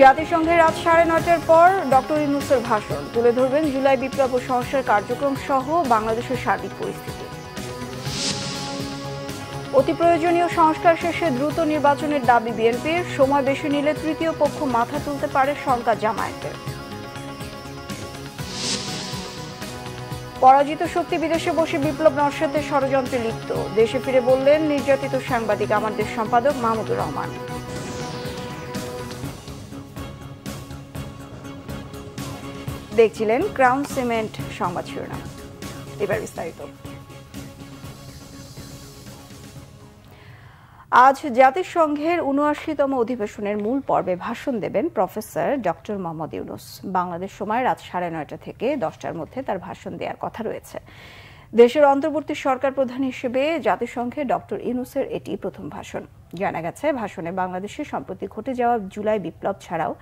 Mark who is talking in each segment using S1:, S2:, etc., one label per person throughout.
S1: জাতিসংঘে রাত ৯:৩০টার পর ডক্টর ইউনূসের ভাষণ তুলে ধরবেন জুলাই বিপ্লব ও সংস্কার কার্যক্রম সহ বাংলাদেশের সার্বিক পরিস্থিতি। অতি প্রয়োজনীয় সংস্কার শেষে দ্রুত নির্বাচনের দাবি বিএনপির, সময় বেশি নিলে তৃতীয় পক্ষ মাথা তুলতে পারে শঙ্কা জামায়াতের। পরাজিত শক্তি বিদেশে বসে বিপ্লব নস্যাতের ষড়যন্ত্রে লিপ্ত, দেশে ফিরে বললেন নির্যাতিত সাংবাদিক আমার দেশ সম্পাদক মাহমুদুর রহমান। দেখছিলেন ক্রাউন সিমেন্ট সংবাদ শিরোনাম, এবার বিস্তারিত। আজ জাতিসংঘের ৭৯তম অধিবেশনের মূল পর্বে ভাষণ দেবেন প্রফেসর ডক্টর মোহাম্মদ ইউনূস। বাংলাদেশ সময় রাত ৯:৩০ থেকে ১০টার মধ্যে তার ভাষণ দেওয়ার কথা রয়েছে। দেশের অন্তর্বর্তী সরকার প্রধান হিসেবে জাতিসংঘে ডক্টর ইউনূসের এটি প্রথম ভাষণ। জানা গেছে, ভাষণে বাংলাদেশে সম্প্রতি ঘটে যাওয়া জুলাই বিপ্লব ছাড়াও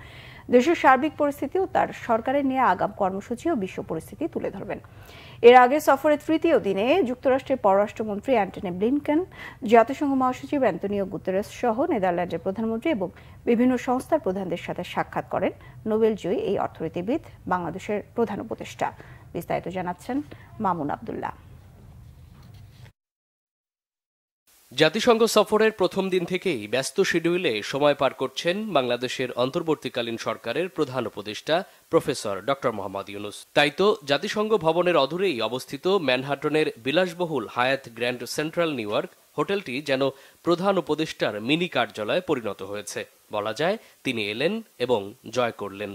S1: দেশের সার্বিক পরিস্থিতি ও তার সরকারের নিয়ে আগাম কর্মসূচি ও বিশ্ব পরিস্থিতি তুলে ধরবেন। এর আগে সফরের তৃতীয় দিনে যুক্তরাষ্ট্রের পররাষ্ট্রমন্ত্রী অ্যান্টনি ব্লিনকেন, জাতিসংঘ মহাসচিব অ্যান্তোনিও গুতেরেস সহ নেদারল্যান্ডের প্রধানমন্ত্রী এবং বিভিন্ন সংস্থার প্রধানদের সাথে সাক্ষাৎ করেন নোবেলজয়ী এই অর্থনীতিবিদ, বাংলাদেশের প্রধান উপদেষ্টা। বিস্তারিত জানাচ্ছেন মামুন আব্দুল্লাহ।
S2: জাতিসংঘ সফরের প্রথম দিন থেকেই ব্যস্ত শিডিউলে সময় পার করছেন বাংলাদেশের অন্তর্বর্তীকালীন সরকারের প্রধান উপদেষ্টা প্রফেসর ডক্টর মোহাম্মদ ইউনূস। তাই তো জাতিসংঘ ভবনের অদূরেই অবস্থিত ম্যানহাটনের বিলাসবহুল হায়াত গ্র্যান্ড সেন্ট্রাল নিউ ইয়র্ক হোটেলটি যেন প্রধান উপদেষ্টার মিনি কার্যালয়ে পরিণত হয়েছে। বলা যায়, তিনি এলেন এবং জয় করলেন।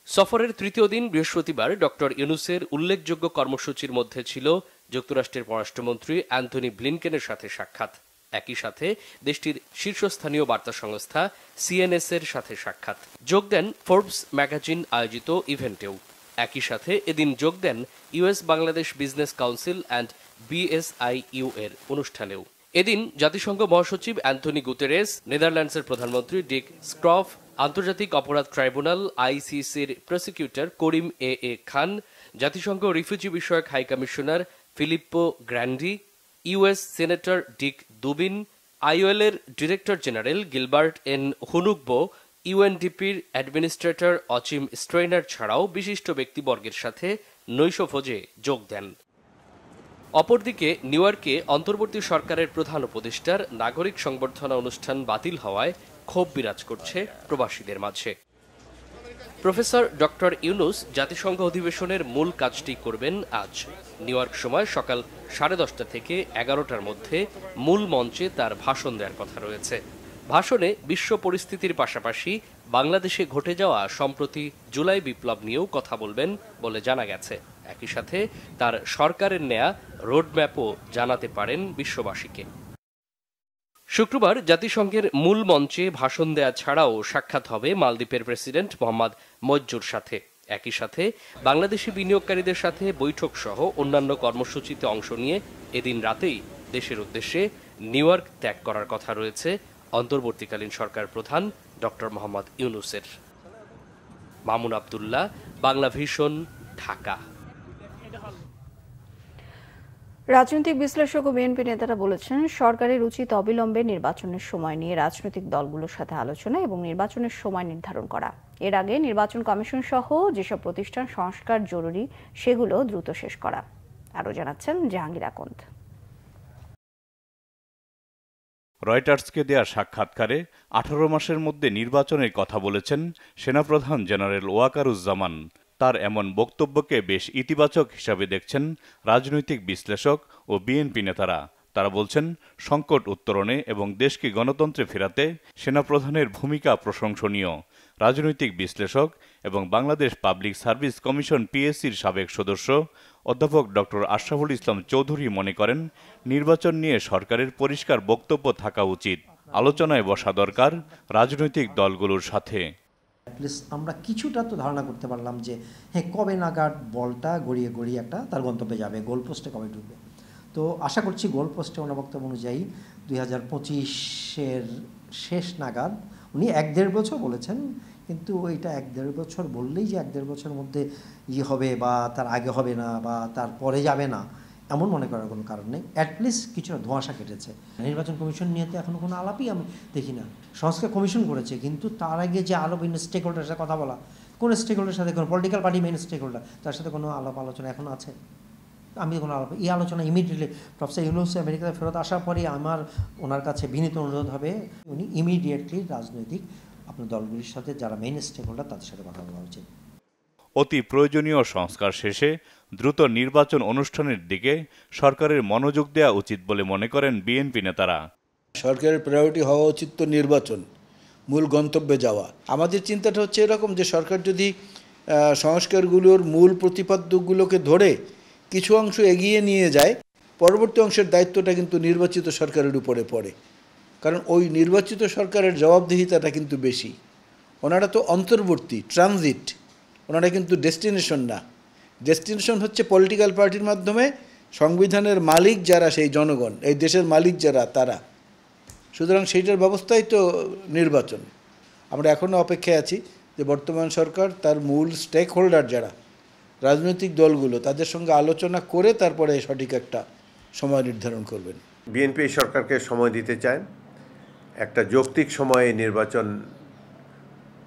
S2: সফরের তৃতীয় দিন বৃহস্পতিবার ডক্টর ইউনূসের উল্লেখযোগ্য কর্মসূচির মধ্যে ছিল যুক্তরাষ্ট্রের পররাষ্ট্রমন্ত্রী অ্যান্টনি ব্লিনকেনের সাথে সাক্ষাৎ, একই সাথে দেশটির শীর্ষস্থানীয় বার্তা সংস্থা সিএনএস-এর সাথে সাক্ষাৎ। যোগ দেন ফোর্বস ম্যাগাজিন আয়োজিত ইভেন্টেও। একই সাথে এদিন যোগ দেন US Bangladesh business council and BSIU এর অনুষ্ঠানেও। এদিন জাতিসংঘ মহাসচিব অ্যান্তোনি গুতেরেস, নেদারল্যান্ডসের প্রধানমন্ত্রী ডিক স্ক্রফ, আন্তর্জাতিক অপরাধ ট্রাইব্যুনাল আইসিসির প্রসিকিউটর করিম এ খান, জাতিসংঘ রিফিউজি বিষয়ক high commissioner Filippo Grandi, US senator Dick Durbin, আইওএল-এর director general Gilbert N Houngbo, ইউএনডিপির অ্যাডমিনিস্ট্রেটর অচিম স্ট্রেইনার ছাড়াও বিশিষ্ট ব্যক্তিবর্গের সাথে নৈশভোজে যোগ দেন। অপরদিকে নিউ ইয়র্কে অন্তর্বর্তী সরকারের প্রধান উপদেষ্টার নাগরিক সংবর্ধনা অনুষ্ঠান বাতিল হওয়ায় ক্ষোভ বিরাজ করছে প্রবাসীদের মাঝে। প্রফেসর ডক্টর ইউনূস জাতিসংঘ অধিবেশনের মূল কাজটি করবেন আজ। নিউ ইয়র্ক সময় সকাল 10:30 থেকে 11টার মধ্যে মূল মঞ্চে তার ভাষণ দেওয়ার কথা রয়েছে। ভাষণে বিশ্ব পরিস্থিতির পাশাপাশি বাংলাদেশে ঘটে যাওয়া সম্প্রতি জুলাই বিপ্লব নিয়েও কথা বলবেন বলে জানা গেছে। একই সাথে তার সরকারের নেয়া রোডম্যাপও জানাতে পারেন বিশ্ববাসীকে। শুক্রবার জাতিসংঘের মূল মঞ্চে ভাষণ দেয়া ছাড়াও সাক্ষাৎ হবে মালদ্বীপের প্রেসিডেন্ট মোহাম্মদ মইজ্জুর সাথে। একই সাথে বাংলাদেশি বিনিয়োগকারীদের সাথে বৈঠক সহ অন্যান্য কর্মসূচিতে অংশ নিয়ে এদিন রাতেই দেশের উদ্দেশ্যে নিউ ইয়র্ক ত্যাগ করার কথা রয়েছে অন্তর্বর্তীকালীন সরকার প্রধান ডক্টর মোহাম্মদ ইউনূসের। মামুন আব্দুল্লাহ, বাংলা ভিশন, ঢাকা।
S1: রাজনৈতিক বিশ্লেষক ও বিএনপি নেতারা বলেছেন, সরকারের উচিত অবিলম্বে নির্বাচনের সময় নিয়ে রাজনৈতিক দলগুলোর সাথে আলোচনা এবং নির্বাচনের সময় নির্ধারণ করা। এর আগে নির্বাচন কমিশন সহ যেসব প্রতিষ্ঠান সংস্কার জরুরি সেগুলো দ্রুত শেষ করা। আরও জানাচ্ছেন জাহাঙ্গীর আকন্দ।
S3: রয়টার্সকে দেয়া সাক্ষাৎকারে 18 মাসের মধ্যে নির্বাচনের কথা বলেছেন সেনাপ্রধান জেনারেল ওয়াকারুজ্জামান। তার এমন বক্তব্যকে বেশ ইতিবাচক হিসাবে দেখছেন রাজনৈতিক বিশ্লেষক ও বিএনপি নেতারা। তারা বলছেন, সংকট উত্তরণে এবং দেশকে গণতন্ত্রে ফেরাতে সেনাপ্রধানের ভূমিকা প্রশংসনীয়। রাজনৈতিক বিশ্লেষক এবং বাংলাদেশ পাবলিক সার্ভিস কমিশন পিএসসির সাবেক সদস্য অধ্যাপক ডক্টর আশরাফুল ইসলাম চৌধুরী মনে করেন, নির্বাচন নিয়ে সরকারের পরিষ্কার বক্তব্য থাকা উচিত। আলোচনায় বসা দরকার রাজনৈতিক দলগুলোর সাথে।
S4: আমরা কিছুটা তো ধারণা করতে পারলাম যে হ্যাঁ, কবে নাগাদ বলটা গড়িয়ে গড়িয়ে একটা তার গন্তব্যে যাবে, গোলপোস্টে কবে ঢুকবে। তো আশা করছি গোলপোস্টে ওনার বক্তব্য অনুযায়ী 2025-এর শেষ নাগাদ, উনি 1-1.5 বছর বলেছেন, কিন্তু ওইটা 1-1.5 বছর বললেই যে 1-1.5 বছরের মধ্যে হবে বা তার আগে হবে না বা তার পরে যাবে না, এমন মনে করার কোনো কারণ নেই। অ্যাটলিস্ট কিছুটা ধোঁয়াশা কেটেছে। নির্বাচন কমিশন নিয়ে তো এখনও কোনো আলাপই আমি দেখি না। সংস্কার কমিশন করেছে, কিন্তু তার আগে যে আরও বিভিন্ন স্টেক হোল্ডারের সাথে কথা বলা, কোনো স্টেক হোল্ডারের সাথে, কোনো political party main stakeholder, তার সাথে কোনো আলাপ আলোচনা এখন আছে? আমি কোনো আলাপ, এই আলোচনা ইমিডিয়েটলি প্রফেসর ইউনূস আমেরিকাতে ফেরত আসার পরে আমার ওনার কাছে বিনীত অনুরোধ হবে, উনি ইমিডিয়েটলি রাজনৈতিক আপনার দলগুলির সাথে যারা মেইন স্টেক হোল্ডার তাদের সাথে কথা বলা উচিত।
S3: অতি প্রয়োজনীয় সংস্কার শেষে দ্রুত নির্বাচন অনুষ্ঠানের দিকে সরকারের মনোযোগ দেওয়া উচিত বলে মনে করেন বিএনপি নেতারা।
S5: সরকারের প্রায়োরিটি হওয়া উচিত তো নির্বাচন, মূল গন্তব্যে যাওয়া। আমাদের চিন্তাটা হচ্ছে এরকম যে সরকার যদি সংস্কারগুলোর মূল প্রতিপাদ্যগুলোকে ধরে কিছু অংশ এগিয়ে নিয়ে যায়, পরবর্তী অংশের দায়িত্বটা কিন্তু নির্বাচিত সরকারের উপরে পড়ে। কারণ ওই নির্বাচিত সরকারের জবাবদিহিতাটা কিন্তু বেশি। ওনারা তো অন্তর্বর্তী, ট্রানজিট, ওনারা কিন্তু ডেস্টিনেশন না। ডেস্টিনেশন হচ্ছে পলিটিক্যাল পার্টির মাধ্যমে সংবিধানের মালিক যারা, সেই জনগণ, এই দেশের মালিক যারা, তারা। সুতরাং সেইটার ব্যবস্থাই তো নির্বাচন। আমরা এখনও অপেক্ষায় আছি যে বর্তমান সরকার তার মূল স্টেক হোল্ডার যারা রাজনৈতিক দলগুলো, তাদের সঙ্গে আলোচনা করে তারপরে সঠিক একটা সময় নির্ধারণ করবেন।
S6: বিএনপি সরকারকে সময় দিতে চায়, একটা যৌক্তিক সময়ে নির্বাচন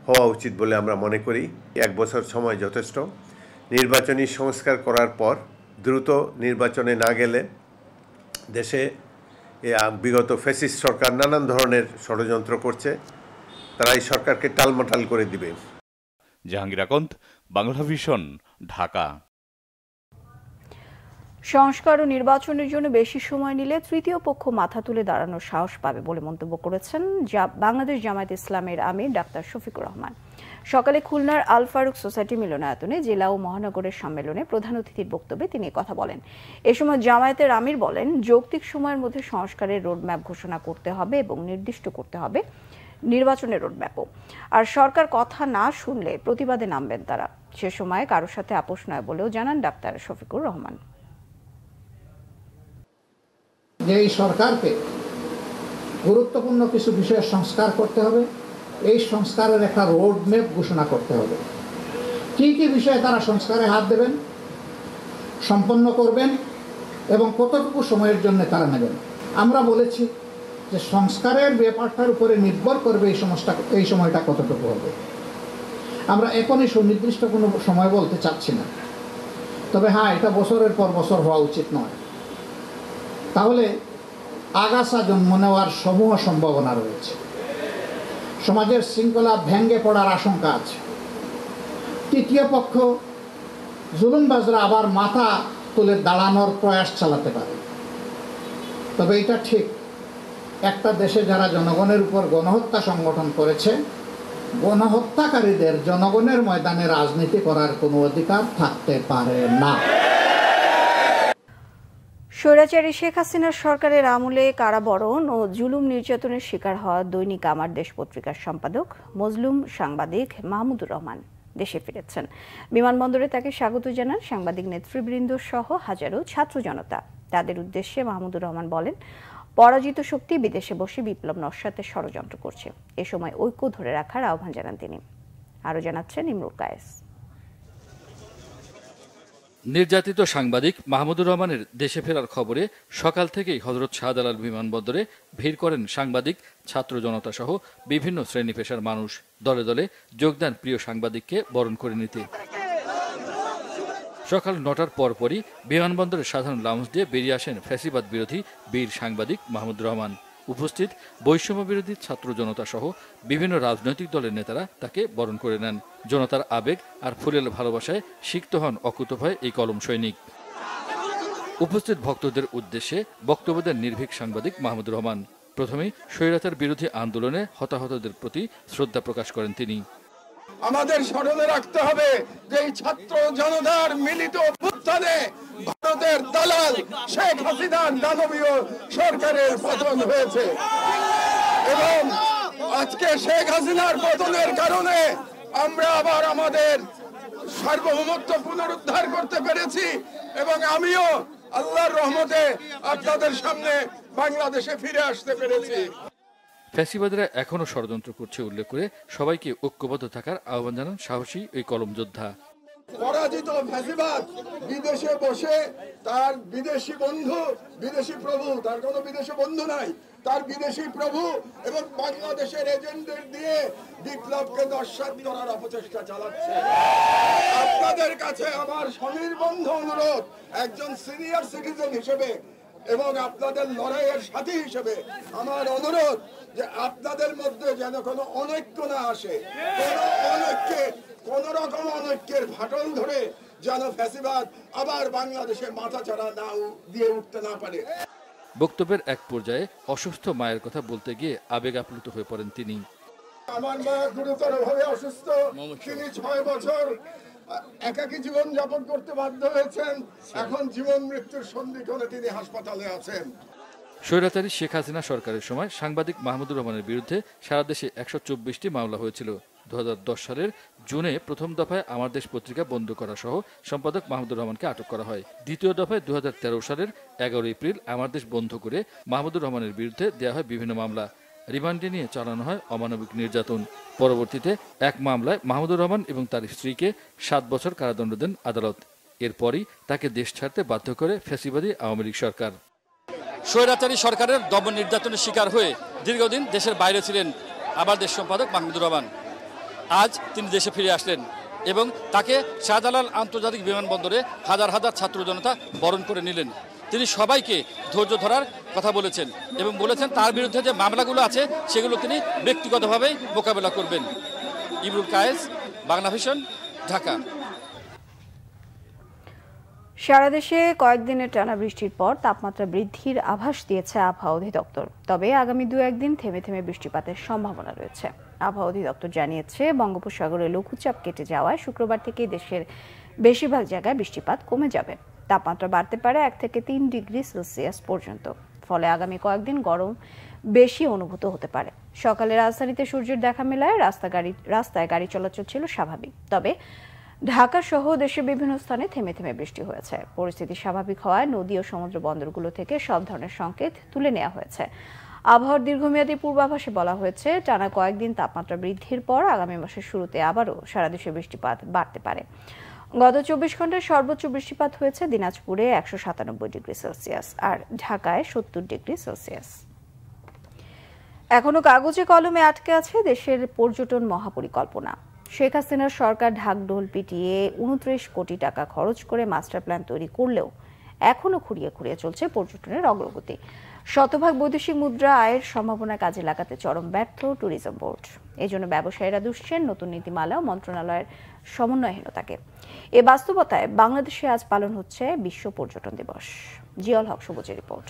S6: হওয়া উচিত বলে আমরা মনে করি। 1 বছর সময় যথেষ্ট। নির্বাচনী সংস্কার করার পর দ্রুত নির্বাচনে না গেলে দেশে বিগত ফ্যাসিস্ট সরকার নানান ধরনের ষড়যন্ত্র করছে, তারা এই সরকারকে টালমাটাল করে দিবে।
S3: জাহাঙ্গীর আকন্দ, বাংলা ভিশন, ঢাকা।
S1: সংস্কার ও নির্বাচনের জন্য বেশি সময় নিলে তৃতীয় পক্ষ মাথা তুলে দাঁড়ানোর সাহস পাবে বলে মন্তব্য করেছেন বাংলাদেশ জামায়াত ইসলামের আমির ডাক্তার শফিকুর রহমান। সকালে খুলনার আল ফারুক সোসাইটি মিলনায়তনে জেলা ও মহানগরের সম্মেলনে প্রধান অতিথির বক্তব্যে তিনি কথা বলেন। এ সময় জামায়াতের আমির বলেন, যৌক্তিক সময়ের মধ্যে সংস্কারের রোডম্যাপ ঘোষণা করতে হবে এবং নির্দিষ্ট করতে হবে নির্বাচনের রোডম্যাপও। আর সরকার কথা না শুনলে প্রতিবাদে নামবেন তারা। সে সময় কারোর সাথে আপোষ নয় বলেও জানান ডাক্তার শফিকুর রহমান।
S7: যে এই সরকারকে গুরুত্বপূর্ণ কিছু বিষয়ে সংস্কার করতে হবে, এই সংস্কারের একটা রোডম্যাপ ঘোষণা করতে হবে। কি কি বিষয়ে তারা সংস্কারে হাত দেবেন, সম্পন্ন করবেন এবং কতটুকু সময়ের জন্য তারা নেবেন। আমরা বলেছি যে সংস্কারের ব্যাপারটার উপরে নির্ভর করবে এই সময়টা কতটুকু হবে। আমরা এখনই সুনির্দিষ্ট কোনো সময় বলতে চাচ্ছি না, তবে হ্যাঁ, এটা বছরের পর বছর হওয়া উচিত নয়। তাহলে আগাছা জন্ম নেওয়ার সমূহ সম্ভাবনা রয়েছে, সমাজের শৃঙ্খলা ভেঙে পড়ার আশঙ্কা আছে। তৃতীয় পক্ষ জুলুমবাজরা আবার মাথা তুলে দাঁড়ানোর প্রয়াস চালাতে পারে। তবে এটা ঠিক, একটা দেশে যারা জনগণের উপর গণহত্যা সংগঠন করেছে, গণহত্যাকারীদের জনগণের ময়দানে রাজনীতি করার কোনো অধিকার থাকতে পারে না।
S1: স্বৈরাচারী শেখ হাসিনার সরকারের আমলে কারাবরণ ও জুলুম নির্যাতনের শিকার হওয়া দৈনিক আমার দেশ পত্রিকার সম্পাদক মজলুম সাংবাদিক মাহমুদুর রহমান দেশে ফিরেছেন। বিমানবন্দরে তাকে স্বাগত জানান সাংবাদিক নেতৃবৃন্দ সহ হাজারো ছাত্র জনতা। তাদের উদ্দেশ্যে মাহমুদুর রহমান বলেন, পরাজিত শক্তি বিদেশে বসে বিপ্লব নস্যাতের ষড়যন্ত্র করছে। এ সময় ঐক্য ধরে রাখার আহ্বান জানান তিনি। আরও জানাচ্ছেন ইমরুল কায়েস।
S8: নির্যাতিত সাংবাদিক মাহমুদুর রহমানের দেশে ফেরার খবরে সকাল থেকেই হযরত শাহজালাল বিমানবন্দরে ভিড় করেন সাংবাদিক, ছাত্র জনতা সহ বিভিন্ন শ্রেণী পেশার মানুষ। দলে দলে যোগদান প্রিয় সাংবাদিককে বরণ করে নিতে। সকাল ৯টার পরপরই বিমানবন্দরের সাধারণ লাউঞ্জ দিয়ে বেরিয়ে আসেন ফ্যাসিবাদ বিরোধী বীর সাংবাদিক মাহমুদুর রহমান। উপস্থিত বৈষম্য বিরোধী ছাত্র জনতা সহ বিভিন্ন রাজনৈতিক দলের নেতারা তাকে বরণ করে নেন। জনতার আবেগ আর ফুলেল ভালোবাসায় সিক্ত হন অকুতোভয় এই কলম সৈনিক। উপস্থিত ভক্তদের উদ্দেশ্যে বক্তব্য দেন নির্ভীক সাংবাদিক মাহমুদুর রহমান। প্রথমেই স্বৈরাচার বিরোধী আন্দোলনে হতাহতদের প্রতি শ্রদ্ধা প্রকাশ করেন তিনি।
S9: আমাদের স্মরণে রাখতে হবে যে এই ছাত্র জনতার মিলিত অভ্যুত্থানে ভারতের দালাল শেখ হাসিনার দানবীয় সরকারের পতন হয়েছে এবং আজকে শেখ হাসিনার পতনের কারণে আমরা আবার আমাদের সার্বভৌমত্ব পুনরুদ্ধার করতে পেরেছি এবং আমিও আল্লাহর রহমতে আপনাদের সামনে বাংলাদেশে ফিরে আসতে পেরেছি।
S8: ফ্যাসিবাদীরা এখনও ষড়যন্ত্র করছে উল্লেখ করে সবাইকে ঐক্যবদ্ধ থাকার আহ্বান জানান সাহসী এই কলম যোদ্ধা।
S9: পরাজিত ফ্যাসিবাদ বিদেশে বসে তার বিদেশি বন্ধু, বিদেশি প্রভু, তার কোনো বিদেশি বন্ধু নাই, তার বিদেশি প্রভু এবং বাংলাদেশের এজেন্টদের দিয়ে বিপ্লবকে নস্যাৎ করার অপচেষ্টা চালাচ্ছে। আপনাদের কাছে আমার সনির্বন্ধ অনুরোধ, একজন সিনিয়র সিটিজেন হিসেবে এবং আপনাদের লড়াইয়ের সাথী হিসেবে আমার অনুরোধ যে আপনাদের মধ্যে যেন কোনো অনৈক্য না আসে, কোন রকম অনৈক্যের ফাটল ধরে যেন ফ্যাসিবাদ আবার বাংলাদেশে মাথাচাড়া না দিয়ে উঠতে না পারে।
S8: বক্তব্যের এক পর্যায়ে অসুস্থ মায়ের কথা বলতে গিয়ে আবেগ আপ্লুত হয়ে পড়েন তিনি।
S9: আমার মা গুরুতরভাবে অসুস্থ, তিনি 6 বছর একাকী জীবন যাপন করতে বাধ্য হয়েছেন, এখন জীবন মৃত্যুর সন্ধিক্ষণে তিনি হাসপাতালে আছেন।
S8: স্বৈরাচারী শেখ হাসিনা সরকারের সময় সাংবাদিক মাহমুদুর রহমানের বিরুদ্ধে সারা দেশে ১২৪টি মামলা হয়েছিল। 2010 সালের জুনে প্রথম দফায় আমার দেশ পত্রিকা বন্ধ করা সহ সম্পাদক মাহমুদুর রহমানকে আটক করা হয়। দ্বিতীয় দফায় 2013 সালের 11 এপ্রিল আমার দেশ বন্ধ করে মাহমুদুর রহমানের বিরুদ্ধে দেওয়া হয় বিভিন্ন মামলা। রিমান্ডে নিয়ে চালানো হয় অমানবিক নির্যাতন। পরবর্তীতে এক মামলায় মাহমুদুর রহমান এবং তার স্ত্রীকে 7 বছর কারাদণ্ড দেন আদালত। এরপরই তাকে দেশ ছাড়তে বাধ্য করে ফ্যাসিবাদী আওয়ামী লীগ সরকার। স্বৈরাচারী সরকারের দমন নির্যাতনের শিকার হয়ে দীর্ঘদিন দেশের বাইরে ছিলেন আমার দেশ সম্পাদক মাহমুদুর রহমান। আজ তিনি দেশে ফিরে আসলেন এবং তাকে শাহজালাল আন্তর্জাতিক বিমানবন্দরে হাজার হাজার ছাত্র জনতা বরণ করে নিলেন। তিনি সবাইকে ধৈর্য ধরার কথা বলেছেন এবং বলেছেন তার বিরুদ্ধে যে মামলাগুলো আছে সেগুলো তিনি ব্যক্তিগতভাবেই মোকাবেলা করবেন। ইমরুল কায়েস, বাংলা ভিশন, ঢাকা।
S1: সারা দেশে কয়েকদিনের টানা বৃষ্টির পর তাপমাত্রা বৃদ্ধির আভাস দিয়েছে আবহাওয়া অধিদপ্তর। তবে আগামী 2-1 দিন থেমে থেমে বৃষ্টিপাতের সম্ভাবনা রয়েছে। আবহাওয়া অধিদপ্তর জানিয়েছে, বঙ্গোপসাগরে লঘুচাপ কেটে যাওয়ায় শুক্রবার থেকে দেশের বেশিরভাগ জায়গায় বৃষ্টিপাত কমে যাবে। তাপমাত্রা বাড়তে পারে 1 থেকে 3 ডিগ্রি সেলসিয়াস পর্যন্ত। ফলে আগামী কয়েকদিন গরম বেশি অনুভূত হতে পারে। সকালে রাজধানীতে সূর্যের দেখা মেলায় রাস্তায় গাড়ি চলাচল ছিল স্বাভাবিক। তবে ঢাকা সহ দেশের বিভিন্ন স্থানে থেমে থেমে বৃষ্টি হয়েছে। পরিস্থিতি স্বাভাবিক হওয়ায় নদী ও সমুদ্র বন্দরগুলো থেকে সব ধরনের সংকেত তুলে নেওয়া হয়েছে। আবহাওয়ার দীর্ঘমেয়াদী পূর্বাভাসে বলা হয়েছে, টানা কয়েকদিন তাপমাত্রা বৃদ্ধির পর আগামী মাসের শুরুতে আবারও সারা দেশে বৃষ্টিপাত বাড়তে পারে। গত 24 ঘন্টায় সর্বোচ্চ বৃষ্টিপাত হয়েছে দিনাজপুরে 197 ডিগ্রি সেলসিয়াস আর ঢাকায় 70 ডিগ্রি সেলসিয়াস। এখনো কাগজে কলমে আটকে আছে দেশের পর্যটন মহাপরিকল্পনা। শেখ হাসিনার সরকার ঢাকঢোল পিটিয়ে 29 কোটি টাকা খরচ করে মাস্টার প্ল্যান তৈরি করলেও এখনো খুঁড়িয়ে খুঁড়িয়ে চলছে পর্যটনের অগ্রগতি। শতভাগ বৈদেশিক মুদ্রা আয়ের সম্ভাবনা কাজে লাগাতে চরম ব্যর্থ ট্যুরিজম বোর্ড। এজন্য ব্যবসায়ীরা দুষছেন নতুন নীতিমালা ও মন্ত্রণালয়ের সমন্বয়হীনতাকে। এ বাস্তবতায় বাংলাদেশে আজ পালন হচ্ছে বিশ্ব পর্যটন দিবস। জিয়াউল হক সবুজের রিপোর্ট।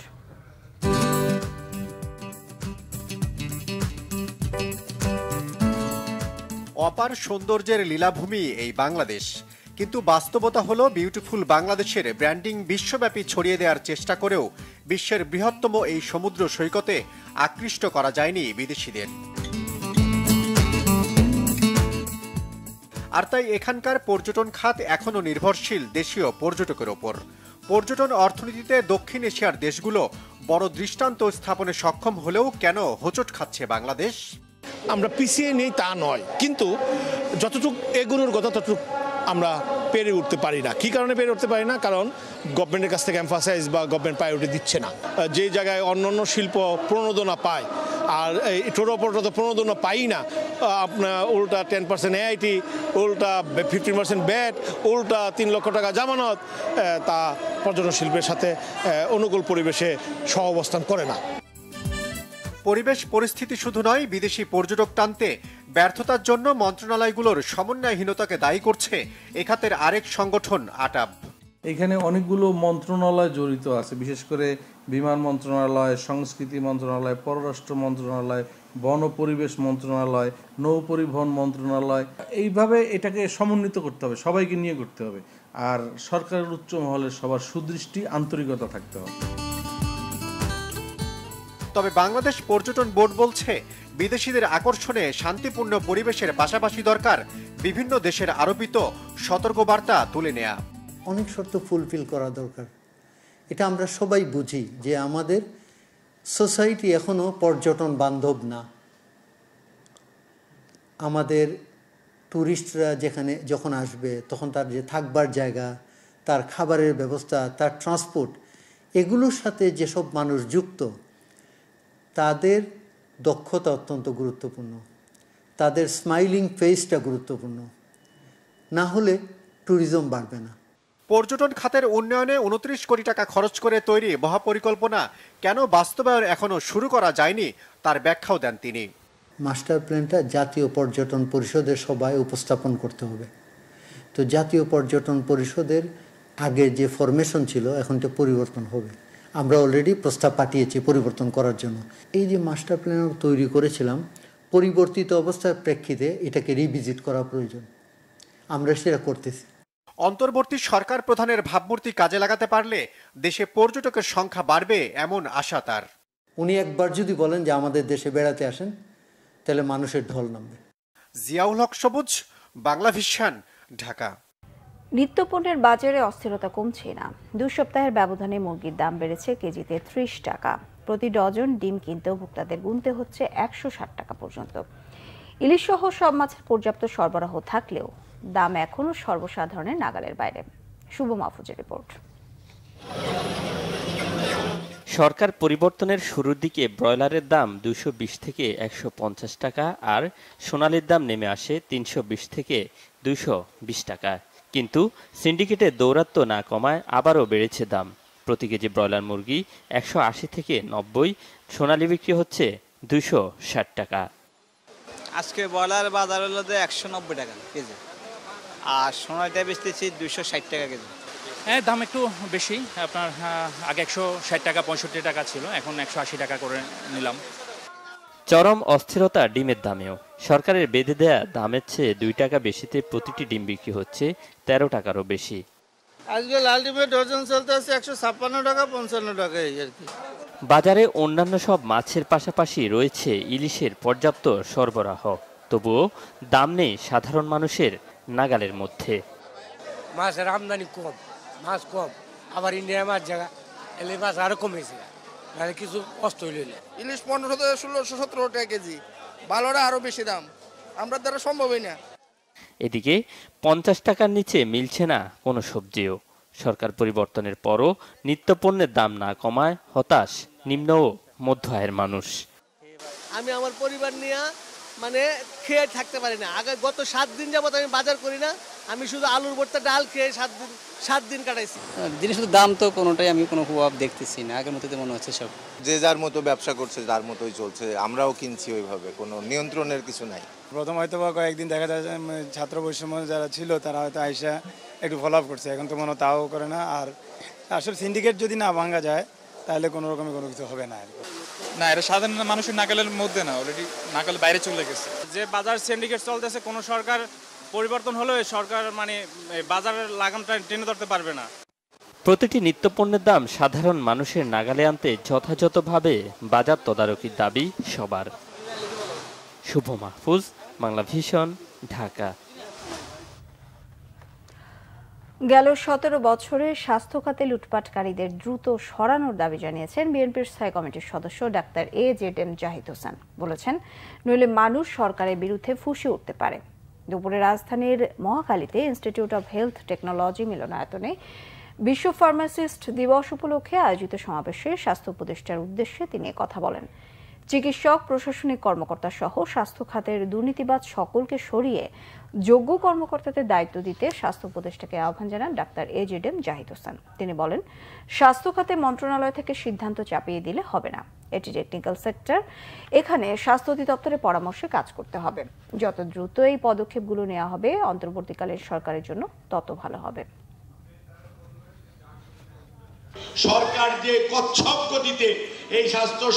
S10: অপার সৌন্দর্যের লীলাভূমি এই বাংলাদেশ, কিন্তু বাস্তবতা হলো বিউটিফুল বাংলাদেশের ব্র্যান্ডিং বিশ্বব্যাপী ছড়িয়ে দেওয়ার চেষ্টা করেও বিশ্বের বৃহত্তম এই সমুদ্র সৈকতে আকৃষ্ট করা যায়নি বিদেশিদের। আর তাই এখানকার পর্যটন খাত এখনো নির্ভরশীল দেশীয় পর্যটকের ওপর। পর্যটন অর্থনীতিতে দক্ষিণ এশিয়ার দেশগুলো বড় দৃষ্টান্ত স্থাপনে সক্ষম হলেও কেন হোঁচট খাচ্ছে বাংলাদেশ?
S11: আমরা পিছিয়ে নেই তা নয়, কিন্তু যতটুকু এগোনোর কথা ততটুকু আমরা পেরে উঠতে পারি না। কি কারণে পেরে উঠতে পারি না? কারণ গভর্নমেন্টের কাছ থেকে এমফাসাইজ বা গভর্নমেন্ট প্রায়োরিটি দিচ্ছে না। যে জায়গায় অন্যান্য শিল্প প্রণোদনা পায় আর এই টোটো অপারেটর প্রণোদনা পাই না, আপনার উল্টা 10% AIT, উল্টা 15% ব্যাট, উল্টা 3 লক্ষ টাকা জামানত, তা পর্যটন শিল্পের সাথে অনুকূল পরিবেশে সহাবস্থান করে না।
S10: পরিবেশ পরিস্থিতি শুধু নয়, বিদেশি পর্যটক টানতে ব্যর্থতার জন্য মন্ত্রণালয়গুলোর সমন্বয়হীনতাকে দায়ী করছে এ খাতের আরেক সংগঠন আটাব।
S12: এখানে অনেকগুলো মন্ত্রণালয় জড়িত আছে, বিশেষ করে বিমান মন্ত্রণালয়, সংস্কৃতি মন্ত্রণালয়, পররাষ্ট্র মন্ত্রণালয়, বন পরিবেশ মন্ত্রণালয়, নৌ পরিবহন মন্ত্রণালয়। এইভাবে এটাকে সমন্বিত করতে হবে, সবাইকে নিয়ে করতে হবে। আর সরকারের উচ্চ মহলে সবার সুদৃষ্টি আন্তরিকতা থাকতে হবে।
S10: তবে বাংলাদেশ পর্যটন বোর্ড বলছে, বিদেশিদের আকর্ষণে শান্তিপূর্ণ পরিবেশের পাশাপাশি দরকার বিভিন্ন দেশের আরোপিত সতর্কবার্তা তুলে নেয়া।
S13: অনেক শর্ত ফুলফিল করা দরকার। এটা আমরা সবাই বুঝি যে আমাদের সোসাইটি এখনো পর্যটন বান্ধব না। আমাদের ট্যুরিস্টরা যখন আসবে তখন তার যে থাকবার জায়গা, তার খাবারের ব্যবস্থা, তার ট্রান্সপোর্ট, এগুলোর সাথে যেসব মানুষ যুক্ত তাদের দক্ষতা অত্যন্ত গুরুত্বপূর্ণ, তাদের স্মাইলিং ফেসটা গুরুত্বপূর্ণ, না হলে ট্যুরিজম বাড়বে না।
S10: পর্যটন খাতের উন্নয়নে 29 কোটি টাকা খরচ করে তৈরি মহাপরিকল্পনা কেন বাস্তবায়ন এখনো শুরু করা যায়নি তার ব্যাখ্যাও দেন তিনি।
S13: মাস্টার প্ল্যানটা জাতীয় পর্যটন পরিষদের সভায় উপস্থাপন করতে হবে। তো জাতীয় পর্যটন পরিষদের আগে যে ফরমেশন ছিল এখন তো পরিবর্তন হবে। আমরা অলরেডি প্রস্তাব পাঠিয়েছি পরিবর্তন করার জন্য। এই যে মাস্টার প্ল্যান তৈরি করেছিলাম, পরিবর্তিত অবস্থার প্রেক্ষিতে এটাকে রিভিজিট করা প্রয়োজন, আমরা সেটা করতেছি।
S10: অন্তর্বর্তী সরকার প্রধানের ভাবমূর্তি কাজে লাগাতে পারলে দেশে পর্যটকের সংখ্যা বাড়বে এমন আশা তার।
S13: উনি একবার যদি বলেন যে আমাদের দেশে বেড়াতে আসেন, তাহলে মানুষের ঢল নামবে।
S10: জিয়াউল হক সবুজ, বাংলা ভিশন, ঢাকা।
S1: নিত্যপণ্যের বাজারে অস্থিরতা কমছে না। 2 সপ্তাহের ব্যবধানে মুরগির দাম বেড়েছে কেজিতে 30 টাকা। প্রতি ডজন ডিম কিনতেও ভোক্তাদের গুনতে হচ্ছে 160 টাকা পর্যন্ত। ইলিশ সহ সব মাছের পর্যাপ্ত সরবরাহ থাকলেও দাম এখনো সর্বসাধারণের নাগালের বাইরে। শুভ মাহফুজের রিপোর্ট।
S14: সরকার পরিবর্তনের শুরুর দিকে ব্রয়লারের দাম 220 থেকে 150 টাকা আর সোনালির দাম নেমে আসে 320 থেকে 220 টাকা। কিন্তু সিন্ডিকেটে দৌরাত্ম্য না কমায় আবারও বেড়েছে দাম। প্রতি কেজি ব্রয়লার মুরগি 180 থেকে 90, সোনালি বিক্রি হচ্ছে 260 টাকা।
S15: আজকে ব্রয়লার বাজার হলো 190 টাকা কেজি, আর সোনালিটা বেচতেছি 260 টাকা কেজি।
S16: হ্যাঁ, দাম একটু বেশি। আপনার আগে 160 টাকা 65 টাকা ছিল, এখন 180 টাকা করে নিলাম।
S14: চরম অস্থিরতা ডিমের দামেও। সরকারের বেঁধে দেয়া দামের চেয়ে 2 টাকা বেশিতে প্রতিটি ডিম বিক্রি হচ্ছে 13 টাকারও বেশি।
S17: আজকে লাল ডিমের ডজন চলতে আছে 156 টাকা 55 টাকা এই আর কি।
S14: বাজারে অন্যান্য সব মাছের পাশাপাশি রয়েছে ইলিশের পর্যাপ্ত সরবরাহ, তবুও দাম নেই সাধারণ মানুষের নাগালের মধ্যে।
S18: মাছের আমদানি কম, মাছ কম, আবার ইন্ডিয়ার মাছ জায়গা এলে মাছ আরো কমেছে, মানে কিছু কষ্ট হইলে।
S17: ইলিশ 15 থেকে 16-17 টাকা কেজি, ভালোটা আরো বেশি দাম, আমরা দ্বারা সম্ভবই না।
S14: এদিকে 50 টাকার নিচে মিলছে না কোনো সবজিও। সরকার পরিবর্তনের পরও নিত্যপণ্যের দাম না কমায় হতাশ নিম্ন ও মধ্য আয়ের মানুষ।
S18: আমি আমার পরিবার নিয়ে মানে খেয়ে থাকতে পারি না। আগে গত 7 দিন যাবত আমি বাজার করি না, আমি শুধু আলুর ভর্তা ডাল খেয়ে 7 দিন কাটাইছি।
S19: জিনিসের দাম তো কোনোটাই আমি কোনো প্রভাব দেখতেছি না, আগের মতো মনে হচ্ছে সব
S20: যে যার মতো ব্যবসা করছে, যার মতোই চলছে, আমরাও কিনছি, ওইভাবে কোনো নিয়ন্ত্রণের কিছু নাই।
S21: প্রথম হয়তো বা কয়েকদিন দেখা যায় ছাত্র বৈষম্য যারা ছিল তারা হয়তো আইসা একটু ফলো আপ করছে, এখন তো মনে তাও করে না। আর আসলে সিন্ডিকেট যদি না ভাঙা যায় তাহলে কোনো রকমের কোনো কিছু হবে না।
S22: না, এটা সাধারণ মানুষের নাগালের মধ্যে না, অলরেডি নাগাল বাইরে চলে গেছে।
S23: যে বাজার সিন্ডিকেট চলতেছে, কোনো সরকার পরিবর্তন হলেও সরকার মানে বাজারের লাগামটা টেনে ধরতে পারবে না।
S14: প্রতিটি নিত্যপণ্যের দাম সাধারণ মানুষের নাগালে আনতে যথাযথভাবে বাজার তদারকির দাবি সবার। শুভ মাহফুজ, বাংলা ভিশন, ঢাকা।
S1: গেল 17 বছরে স্বাস্থ্য খাতে লুটপাটকারীদের দ্রুত সরানোর দাবি জানিয়েছেন বিএনপির স্থায়ী কমিটির সদস্য ডাক্তার AJM জাহিদ হোসেন। বলেছেন, নইলে মানুষ সরকারের বিরুদ্ধে ফুঁসে উঠতে পারে। দুপুরে রাজধানীর মহাখালীতে ইনস্টিটিউট অব হেলথ টেকনোলজি মিলনায়তনে বিশ্ব ফার্মাসিস্ট দিবস উপলক্ষে আয়োজিত সমাবেশে স্বাস্থ্য উপদেষ্টার উদ্দেশ্যে তিনি কথা বলেন। চিকিৎসক, প্রশাসনিক কর্মকর্তা সহ স্বাস্থ্য খাতের দুর্নীতিবাজ সকলকে সরিয়ে যোগ্য কর্মকর্তাদের দায়িত্ব দিতে স্বাস্থ্য উপদেষ্টাকে আহ্বান জানান ডাক্তার AJM জাহিদ হোসেন। তিনি বলেন, স্বাস্থ্য খাতে মন্ত্রণালয় থেকে সিদ্ধান্ত চাপিয়ে দিলে হবে না, এটি টেকনিক্যাল সেক্টর, এখানে স্বাস্থ্য অধিদপ্তরের পরামর্শে কাজ করতে হবে। যত দ্রুত এই পদক্ষেপগুলো নেওয়া হবে অন্তর্বর্তীকালীন সরকারের জন্য তত ভালো হবে।
S24: সরকার যে কচ্ছপ গতিতে এই স্বাস্থ্য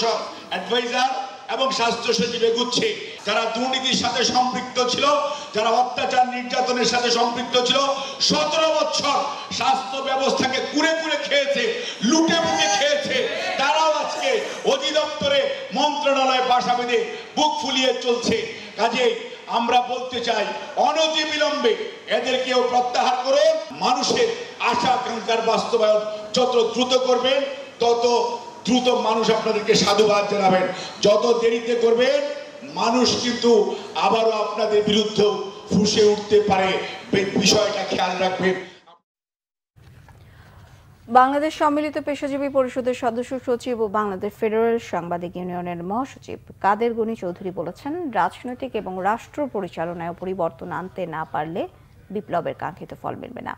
S24: অ্যাডভাইজার এবং স্বাস্থ্য সচিব এগুচ্ছে, যারা দুর্নীতির সাথে সম্পৃক্ত ছিল, যারা অত্যাচার নির্যাতনের সাথে সম্পৃক্ত ছিল, 17 বছর স্বাস্থ্য ব্যবস্থাকে কুড়ে কুড়ে খেয়েছে, লুটে পুটে খেয়েছে, তারাও আজকে অধিদপ্তরে মন্ত্রণালয়ে বাসা বেঁধে বুক ফুলিয়ে চলছে। কাজেই আমরা বলতে চাই, অনতিবিলম্বে এদেরকেও প্রত্যাহার করে মানুষের আশা আকাঙ্ক্ষার বাস্তবায়ন যত দ্রুত করবেন তত দ্রুত মানুষ আপনাদেরকে সাধুবাদ জানাবেন। যত দেরিতে করবেন মানুষ কিন্তু আবারও আপনাদের বিরুদ্ধে ফুঁসে উঠতে পারে, বিষয়টা খেয়াল রাখবেন।
S1: বাংলাদেশ সম্মিলিত পেশাজীবী পরিষদের সদস্য সচিব ও বাংলাদেশ ফেডারেল সাংবাদিক ইউনিয়নের মহাসচিব কাদের গনি চৌধুরী বলেছেন, রাজনৈতিক এবং রাষ্ট্র পরিচালনায় পরিবর্তন আনতে না পারলে বিপ্লবের কাঙ্ক্ষিত ফল মিলবে না।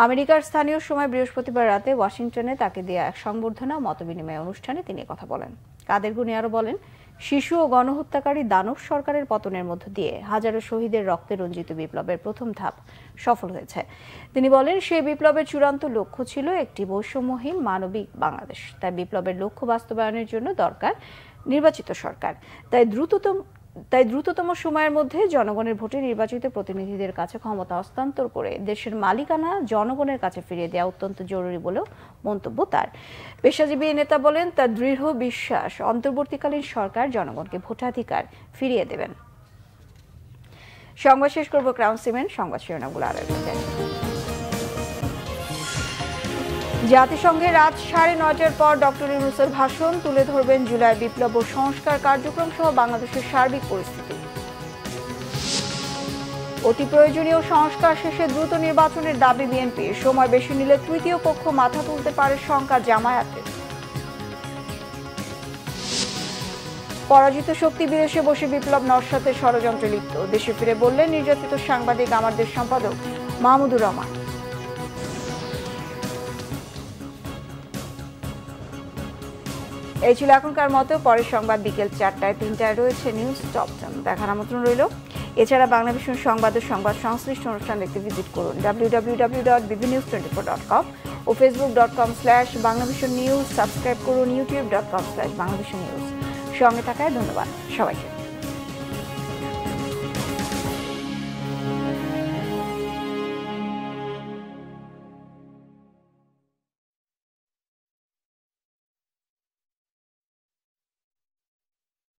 S1: আমেরিকার স্থানীয় সময় বৃহস্পতিবার রাতে ওয়াশিংটনে তাকে দেয়া এক সংবর্ধনা ও মতবিনিময় অনুষ্ঠানে তিনি কথা বলেন। কাদের গনি আরও বলেন, শিশু ও গণহত্যাকারী দানব সরকারের পতনের মধ্য দিয়ে হাজারো শহীদের রক্তে রঞ্জিত বিপ্লবের প্রথম ধাপ সফল হয়েছে। তিনি বলেন, সেই বিপ্লবের চূড়ান্ত লক্ষ্য ছিল একটি বৈষম্যহীন মানবিক বাংলাদেশ। তাই বিপ্লবের লক্ষ্য বাস্তবায়নের জন্য দরকার নির্বাচিত সরকার। তাই দ্রুততম সময়ের মধ্যে জনগণের ভোটে নির্বাচিত প্রতিনিধিদের কাছে ক্ষমতা হস্তান্তর করে দেশের মালিকানা জনগণের কাছে ফিরিয়ে দেওয়া অত্যন্ত জরুরি বলেও মন্তব্য তার। পেশাজীবী নেতা বলেন, তার দৃঢ় বিশ্বাস অন্তর্বর্তীকালীন সরকার জনগণকে ভোটাধিকার ফিরিয়ে দেবেন। সংবাদ শেষ করব ক্রাউন সিমেন্ট সংবাদ শিরোনামগুলো আরেকবার। জাতিসংঘে রাত 9:30টার পর ডক্টর ইউনূসের ভাষণ তুলে ধরবেন জুলাই বিপ্লব ও সংস্কার কার্যক্রম সহ বাংলাদেশের সার্বিক পরিস্থিতি। অতি প্রয়োজনীয় সংস্কার শেষে দ্রুত নির্বাচনের দাবি বিএনপির, সময় বেশি নিলে তৃতীয় পক্ষ মাথা তুলতে পারে শঙ্কা জামায়াতের। পরাজিত শক্তি বিদেশে বসে বিপ্লব নস্যাতের ষড়যন্ত্রে লিপ্ত, দেশে ফিরে বললেন নির্যাতিত সাংবাদিক আমার দেশ সম্পাদক মাহমুদুর রহমান। এই ছিল এখনকার মতো। পরের সংবাদ বিকেল 4টায়, 3টায় রয়েছে নিউজ টপ 10। দেখার আমন্ত্রণ রইল। এছাড়া বাংলাভিশন সংবাদ ও সংবাদ সংশ্লিষ্ট অনুষ্ঠান দেখতে ভিজিট করুন www.bbnews24.com ও facebook.com/বাংলাভিশন নিউজ। সাবস্ক্রাইব করুন youtube.com/বাংলাভিশন নিউজ। সঙ্গে থাকায় ধন্যবাদ সবাইকে।